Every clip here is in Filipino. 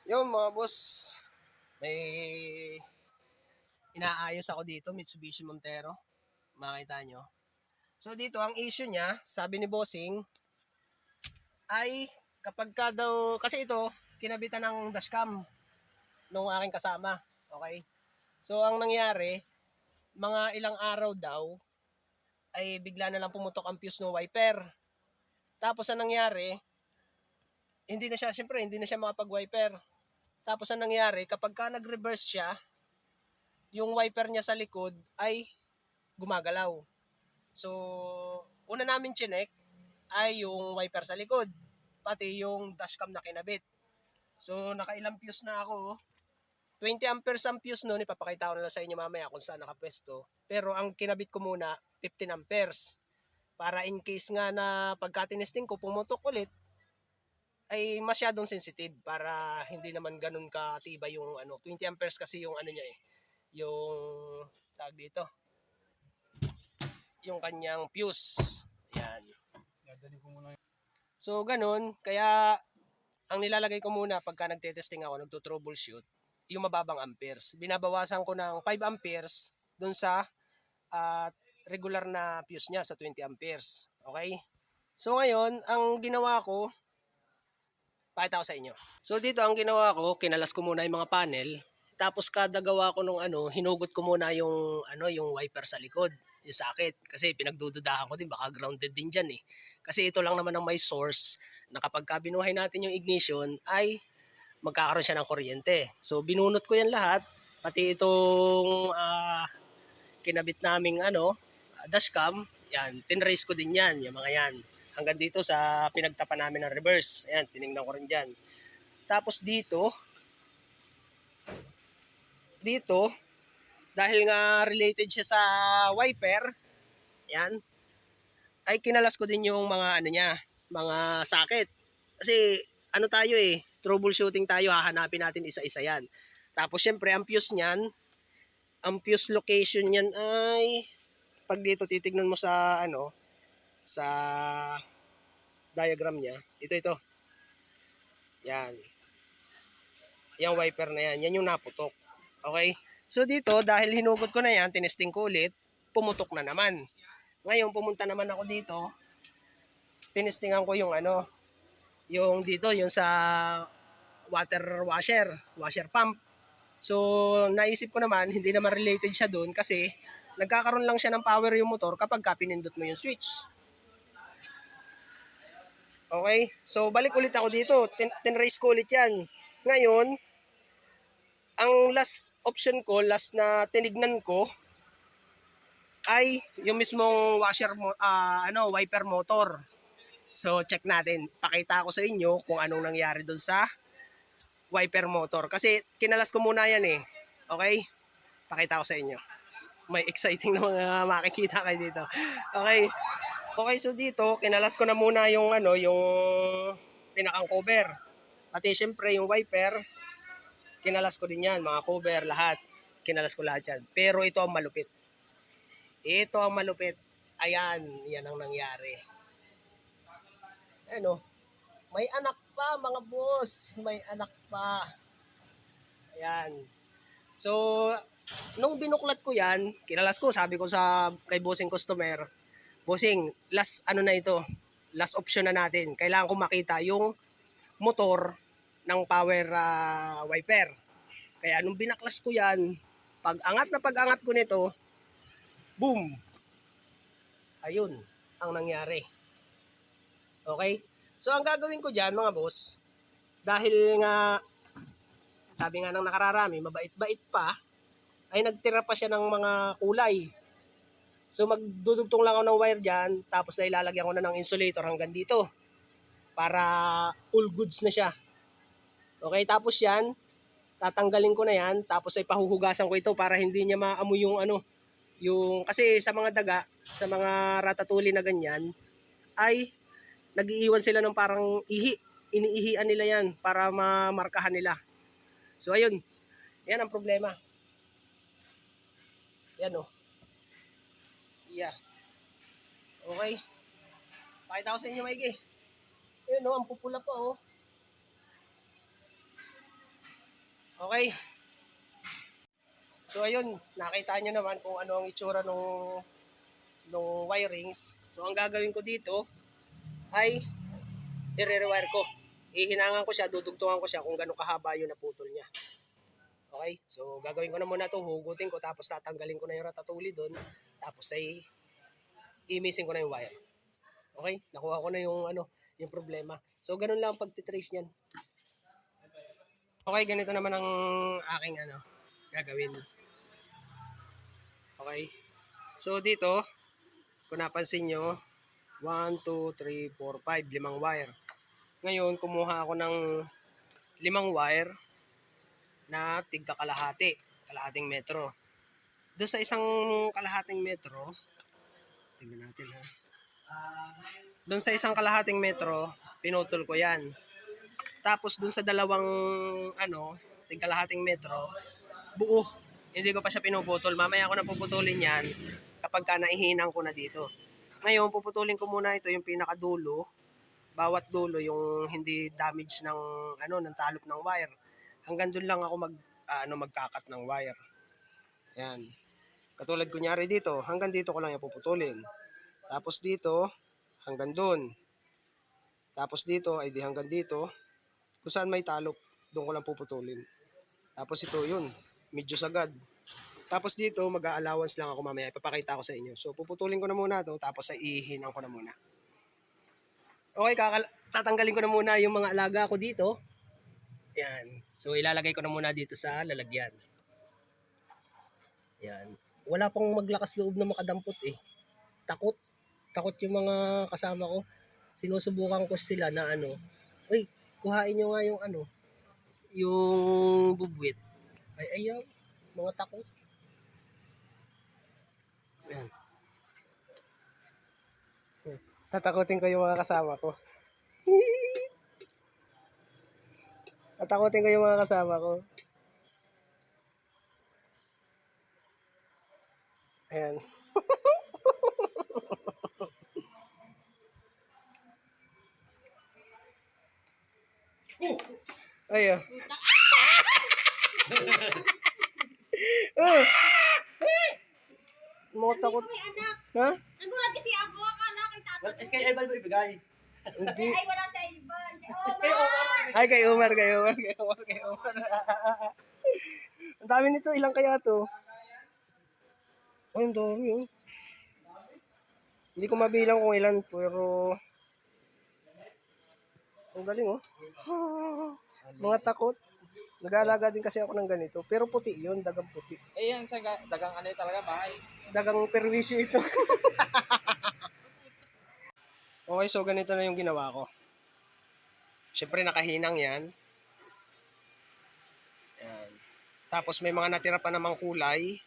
Yung mga boss, may inaayos ako dito, Mitsubishi Montero. Makita nyo. So dito, ang issue niya, sabi ni Bossing, ay kapag ka daw, kasi ito, kinabitan ng dashcam nung aking kasama. Okay? So ang nangyari, mga ilang araw daw, ay bigla na lang pumutok ang fuse ng wiper. Tapos ang nangyari, syempre, hindi na siya makapag-wiper. Tapos ang nangyari, kapag ka nag-reverse siya, yung wiper niya sa likod ay gumagalaw. So, una namin chinek ay yung wiper sa likod, pati yung dashcam na kinabit. So, nakailang fuse na ako. 20 amperes ang fuse noon, ipapakita ko na lang sa inyo mamaya kung saan nakapwesto. Pero ang kinabit ko muna, 15 amperes. Para in case nga na pagka tinesting ko, pumutok ulit, ay masyadong sensitive para hindi naman ganun katibay yung 20 amperes kasi yung niya yung tag dito, yung kanyang fuse. Yan. So, ganun. Kaya, ang nilalagay ko muna pagka nagte-testing ako, nagto-troubleshoot, yung mababang amperes. Binabawasan ko ng 5 amperes dun sa uh, regular na fuse niya sa 20 amperes. Okay? So, ngayon, ang ginawa ko, pakita ko sa inyo. So, dito ang ginawa ko, kinalas ko muna yung mga panel. Tapos kada gawa ko nung hinugot ko muna yung wiper sa likod, yung sakit. Kasi pinagdududahan ko din, baka grounded din dyan eh. Kasi ito lang naman ang may source na kapag binuhay natin yung ignition ay magkakaroon siya ng kuryente. So binunot ko yan lahat, pati itong kinabit naming dashcam, yan, tinrace ko din yan, yung mga yan. Hanggang dito sa pinagtapa namin ng reverse. Ayan, tinignan ko rin dyan. Tapos dito, dahil nga related siya sa wiper, yan, ay kinalas ko din yung mga mga socket. Kasi tayo troubleshooting tayo, hahanapin natin isa-isa yan. Tapos syempre ang fuse niyan, ang fuse location niyan ay pag dito titignan mo sa sa diagram niya, ito. Yan. Yung wiper na yan, yan yung naputok. Okay? So dito, dahil hinugot ko na yan, tinesting ko ulit, pumutok na naman. Ngayon, pumunta naman ako dito, tinestingan ko yung yung dito, yung sa washer pump. So, naisip ko naman, hindi naman related siya doon kasi nagkakaroon lang siya ng power yung motor kapag pinindot mo yung switch. Okay? So, balik ulit ako dito. Tinrace ko ulit yan. Ngayon, ang last option ko, last na tinignan ko, ay yung mismong wiper motor. So, check natin. Pakita ko sa inyo kung anong nangyari doon sa wiper motor. Kasi kinalas ko muna yan eh. Okay? Pakita ko sa inyo. May exciting na mga makikita kayo dito. Okay? Okay, so dito, kinalas ko na muna yung yung pinakang cover. Pati syempre yung wiper, kinalas ko din yan, mga cover, lahat. Kinalas ko lahat yan. Pero ito ang malupit. Ito ang malupit. Ayan, yan ang nangyari. Ano? May anak pa, mga boss. May anak pa. Ayan. So, nung binuklat ko yan, kinalas ko, sabi ko kay bossing customer, bossing, last na ito, last option na natin. Kailangan ko makita yung motor ng power wiper. Kaya nung binaklas ko yan, pag-angat ko nito, boom! Ayun ang nangyari. Okay? So ang gagawin ko dyan mga boss, dahil nga sabi nga ng nakararami, mabait-bait pa, ay nagtira pa siya ng mga kulay. So magdudugtong lang ako ng wire dyan, tapos ay ilalagyan ko na ng insulator hanggang dito para all goods na siya. Okay, tapos yan, tatanggalin ko na yan, tapos ay pahuhugasan ko ito para hindi niya maamoy yung yung kasi sa mga daga, sa mga ratatouille na ganyan, ay nag-iiwan sila ng parang iniihian nila yan para mamarkahan nila. So ayun, yan ang problema. Yan o. Yeah. Okay. Pakita ko sa inyo, Mikey. Ayun o, ang pupula pa o. Okay? So ayun, nakita nyo naman kung ano ang itsura nung wirings. So ang gagawin ko dito ay i-rewire ko. Ihinangan ko siya, dudugtungan ko siya kung gaano kahaba yung naputol niya. Okay? So gagawin ko na muna to, hugutin ko, tapos tatanggalin ko na yung ratatuli doon, tapos ay i-missing ko na yung wire. Okay? Nakuha ko na yung problema. So ganun lang ang pagtitrace niyan. Okay, ganito naman ang aking gagawin. Okay? So dito, kung napansin nyo, 1, 2, 3, 4, 5, 5 wire. Ngayon, kumuha ako ng 5 wire na tigka kalahating metro. Doon sa isang kalahating metro, tingnan natin ha. Doon sa isang kalahating metro, pinutol ko yan. Tapos doon sa dalawang tigka kalahating metro, buo. Hindi ko pa siya pinuputol. Mamaya ko na puputulin yan kapag naihinang ko na dito. Ngayon, puputulin ko muna ito yung pinakadulo. Bawat dulo yung hindi damage ng talop ng wire. Hanggang doon lang ako magkakat ng wire. Yan. Katulad kunyari dito, hanggang dito ko lang yung puputulin. Tapos dito, hanggang doon. Tapos dito, ay di hanggang dito. Kung saan may talop, doon ko lang puputulin. Tapos ito, yun. Medyo sagad. Tapos dito, mag-a-allowance lang ako mamaya. Ipapakita ko sa inyo. So, puputulin ko na muna ito, tapos ay ihinang ko na muna. Okay, tatanggalin ko na muna yung mga alaga ko dito. Yan. So, ilalagay ko na muna dito sa lalagyan. Yan. Wala pang maglakas loob na makadampot eh. Takot. Takot yung mga kasama ko. Sinusubukan ko sila na uy, kuhain nyo nga yung bubwit. Ay, ayaw. Mga takot. Yan. Tatakutin ko yung mga kasama ko. Tatakutin ko yung mga kasama ko. Ayan. Ayan. Mga takot. Ha? Nagulat kasi ako, akala kay tatay. Kay Ivan mo ibigay. Hindi. Ay, wala sa Ivan. Kay Omar. Ay, kay Omar. Ang dami nito. Ilang kaya to? Ay, ang dami oh. Hindi ko mabilang kung ilan, pero ang galing oh. Mga takot. Nag-aalaga din kasi ako ng ganito. Pero puti yun, dagang puti. Eh yan, sa dagang talaga, bahay. Dagang perwisyo ito. Okay, so ganito na yung ginawa ko. Siyempre nakahinang yan. Yan. Tapos may mga natira pa namang kulay.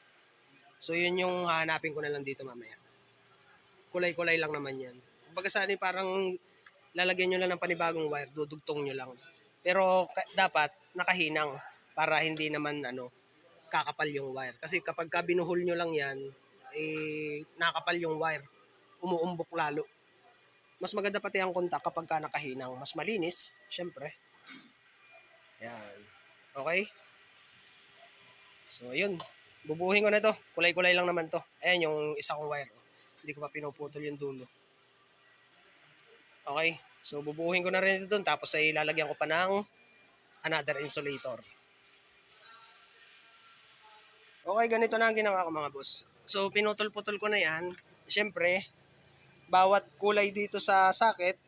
So yun yung hanapin ko na lang dito mamaya. Kulay-kulay lang naman yan. Kumbaga sana parang lalagyan nyo lang ng panibagong wire, dudugtong nyo lang. Pero dapat nakahinang para hindi naman kakapal yung wire. Kasi kapag binuhol nyo lang yan, nakapal yung wire. Umuumbok lalo. Mas maganda pati ang kontak kapag nakahinang. Mas malinis, syempre. Yan. Okay? So, yun. Bubuhin ko na to. Kulay-kulay lang naman to. Ayan yung isa kong wire. Hindi ko pa pinuputol yung dulo. Okay? So, bubuhin ko na rin ito dun. Tapos ay lalagyan ko pa ng another insulator. Okay, ganito na ang ginawa ko mga boss. So, pinutol-putol ko na yan. Siyempre, bawat kulay dito sa socket,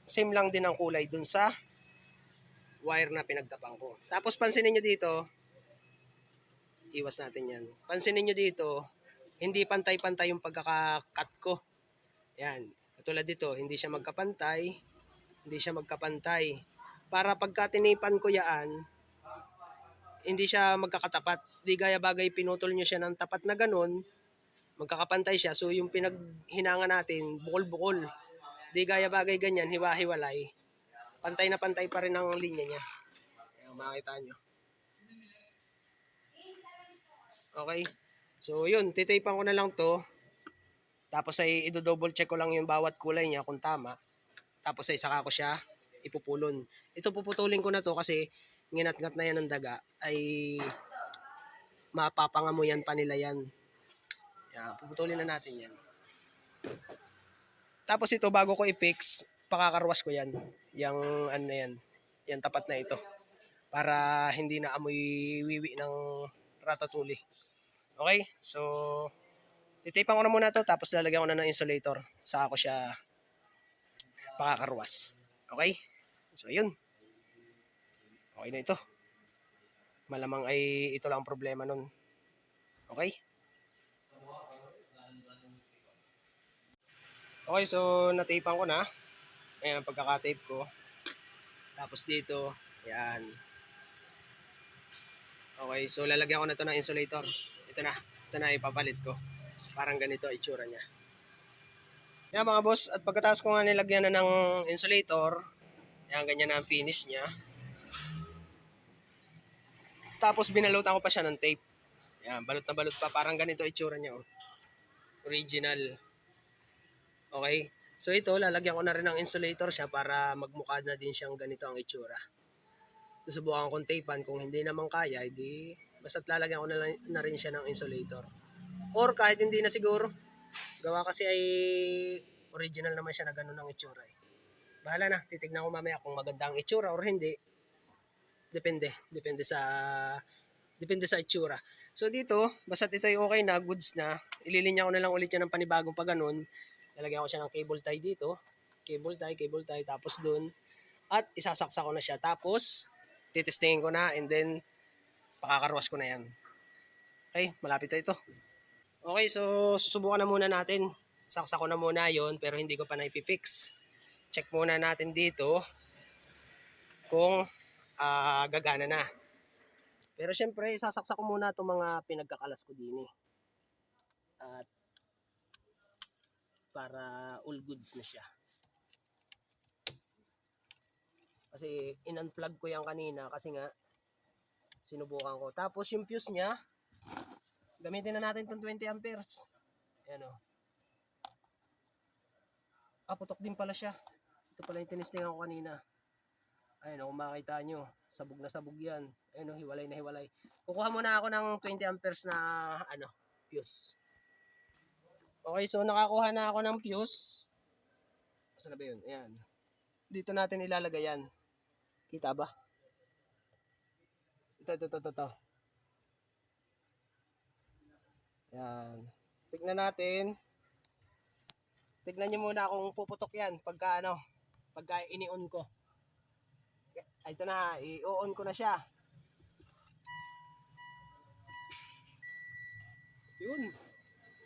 same lang din ang kulay dun sa wire na pinagtapang ko. Tapos pansinin nyo dito, iwas natin yan. Pansinin nyo dito, hindi pantay-pantay yung pagkaka-cut ko. Yan. Katulad dito, hindi siya magkapantay. Para pagka tinipan ko yan, hindi siya magkakatapat. Di gaya bagay pinutol nyo siya ng tapat na ganun, magkakapantay siya. So yung pinaghinanga natin, bukol-bukol. Di gaya bagay ganyan, hiwa-hiwalay. Pantay na pantay pa rin ang linya niya. Ayan, makikita nyo. Okay. So yun, titipan ko na lang to. Tapos ay i-double check ko lang yung bawat kulay niya kung tama. Tapos ay saka ko siya ipupulon. Ito puputulin ko na to kasi nginat-ngat na yan ng daga, ay mapapangamuyan pa nila yan. Yan, puputulin na natin yan. Tapos ito, bago ko i-fix, pakakarwas ko yan. Yung ano na yan, yan tapat na ito. Para hindi na amoy wiwi ng ratatouille. Okay, so titipan ko na muna to, tapos lalagyan ko na ng insulator. Saka ko siya pakakarwas. Okay, so yun. Okay na ito. Malamang ay ito lang ang problema nun. Okay? Okay, so natipan ko na. Ayan ang pagkakatape ko. Tapos dito, ayan. Okay, so lalagyan ko na ito ng insulator. Ito na ipapalit ko. Parang ganito ang itsura niya. Ayan mga boss, at pagkatapos ko nga nilagyan na ng insulator, ayan, ganyan na ang finish niya. Tapos binalutan ko pa siya ng tape. Ayan, balot na balot pa. Parang ganito itsura niya. Oh. Original. Okay. So ito, lalagyan ko na rin ng insulator siya para magmukha na din siyang ganito ang itsura. Susubukan kong tapean. Kung hindi naman kaya, edi basta't lalagyan ko na rin siya ng insulator. Or kahit hindi na siguro, gawa kasi ay original naman siya na ganun ang itsura. Eh. Bahala na, titignan ko mamaya kung maganda ang itsura or hindi. Depende sa itsura. So dito, basta't ito ay okay na, goods na, ililinya ko na lang ulit yan ng panibagong pag ganun. Lalagyan ko siya ng cable tie dito. Cable tie, tapos dun. At isasaksak ko na siya. Tapos, titestingin ko na and then, pakakarwas ko na yan. Okay, malapit na ito. Okay, so susubukan na muna natin. Saksak ko na muna yon pero hindi ko pa na-fix. Check muna natin dito kung gagana na. Pero syempre, isasaksak ko muna itong mga pinagkakalas ko din eh. At para all goods na siya. Kasi in-unplug ko yan kanina kasi nga sinubukan ko. Tapos yung fuse niya, gamitin na natin itong 20 amperes. Ayan o. Putok din pala siya. Ito pala yung tinistingan ko kanina. Ayan o, kung makita nyo, sabog na sabog yan. Ayan o, hiwalay na hiwalay. Kukuha muna ako ng 20 amperes na fuse. Okay, so nakakuha na ako ng fuse. Saan na ba yun? Ayan. Dito natin ilalagay yan. Kita ba? Ito. Ayan. Tignan natin. Tignan nyo muna kung puputok yan pagka ini-on ko. Ito na, i-on ko na siya. Yun.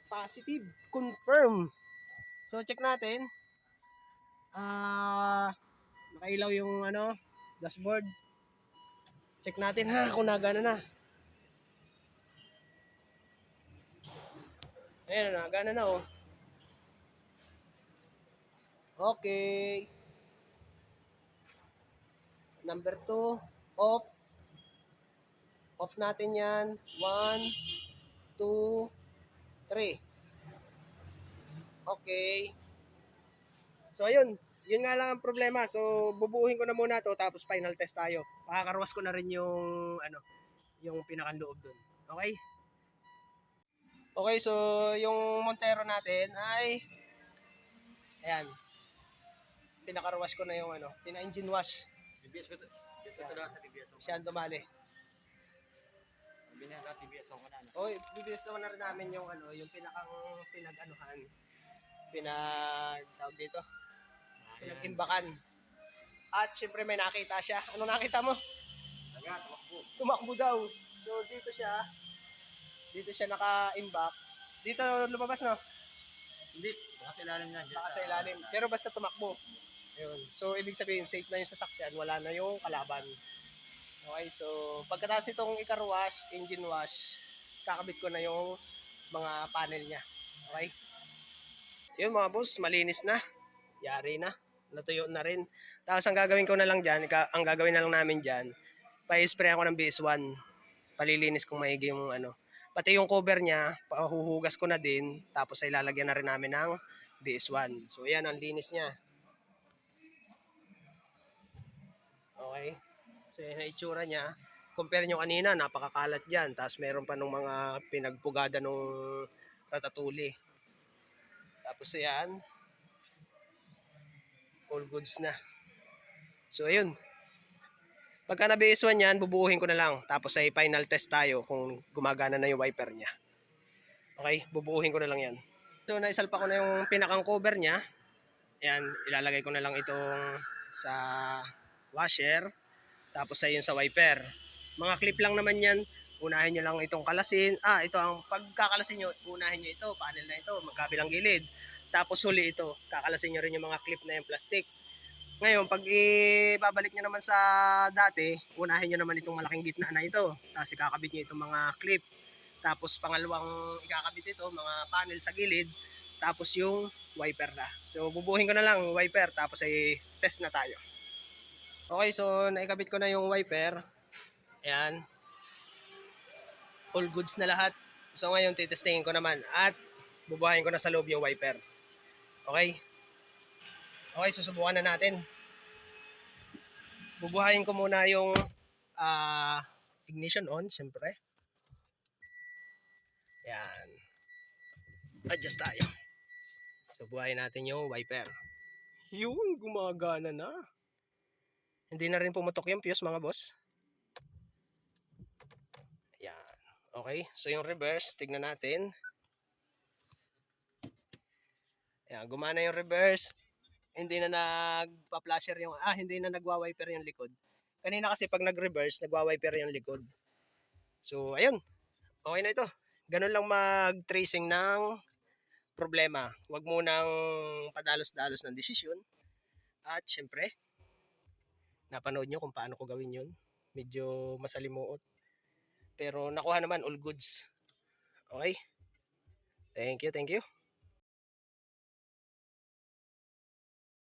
Positive. Confirm. So, check natin. Nakailaw yung dashboard. Check natin kung nagana na. Ayan, nagana na oh. Okay. Number 2, off. Off natin yan. 1, 2, 3. Okay. So ayun, yun nga lang ang problema. So bubuuhin ko na muna to tapos final test tayo. Pakakarwas ko na rin yung yung pinakang loob dun. Okay? Okay, so yung Montero natin ay ayan. Pinakarwas ko na yung pina-engine wash. TBS ko to lahat na TBS ko. Siya ang dumali. Sabi na lahat TBS ko na. Oy, bibis naman na rin namin yung yung pinag-anuhan. Tawag dito. Pinag-imbakan. At syempre may nakita siya. Ano nakita mo? Tumakbo. Tumakbo daw. So dito siya naka-imbak. Dito lumabas no? Hindi, baka sa ilalim na. Baka sa ilalim. Pero basta tumakbo. Ayun. So ibig sabihin safe na yung sasakyan, wala na yung kalaban. Okay, so pagkatapos itong i-car-wash, engine wash, kakabit ko na yung mga panel niya. Okay? Yun mga boss, malinis na. Yari na. Natuyo na rin. Tapos ang gagawin ko na lang dyan, ang gagawin na lang namin dyan, pa-spray ako ng BS1. Palilinis kong maigi yung Pati yung cover niya, pahuhugas ko na din. Tapos ay lalagyan na rin namin ng BS1. So yan ang linis niya. Okay. So yan ang itsura niya. Compare nyo kanina, napakakalat dyan. Tapos meron pa nung mga pinagpugada nung ratatouille. Tapos yan, all goods na. So ayun. Pagka na-BS1 yan, bubuuhin ko na lang. Tapos ay final test tayo kung gumagana na yung wiper niya. Okay, bubuuhin ko na lang yan. So naisalpa ko na yung pinakang cover niya. Yan, ilalagay ko na lang itong sa washer. Tapos ay yun sa wiper. Mga clip lang naman yan. Unahin nyo lang itong kalasin. Ito ang pagkakalasin nyo, unahin nyo ito, panel na ito, magkabilang gilid. Tapos huli ito, kakalasin nyo rin yung mga clip na yung plastic. Ngayon, pag ibabalik nyo naman sa dati, unahin nyo naman itong malaking gitna na ito. Tapos ikakabit nyo itong mga clip. Tapos pangalawang ikakabit ito, mga panel sa gilid. Tapos yung wiper na. So bubuhin ko na lang wiper, tapos ay test na tayo. Okay, so naikabit ko na yung wiper. Ayan. All goods na lahat. So ngayon titestingin ko naman at bubuhayin ko na sa loob yung wiper. Okay? Okay, susubukan na natin. Bubuhayin ko muna yung ignition on, siyempre. Ayan. Adjust tayo. So buhayin natin yung wiper. Yun, gumagana na. Hindi na rin pumutok yung fuse mga boss. Ayan. Okay, so yung reverse, tignan natin. Ayan, gumana yung reverse. Hindi na nagpa-flasher yung, hindi na nagwa-wiper yung likod. Kanina kasi pag nag-reverse, nagwa-wiper yung likod. So, ayun. Okay na ito. Ganun lang mag-tracing ng problema. Huwag mo nang padalos-dalos ng desisyon. At syempre, napanood nyo kung paano ko gawin yun. Medyo masalimuot. Pero nakuha naman, all goods. Okay? Thank you, thank you.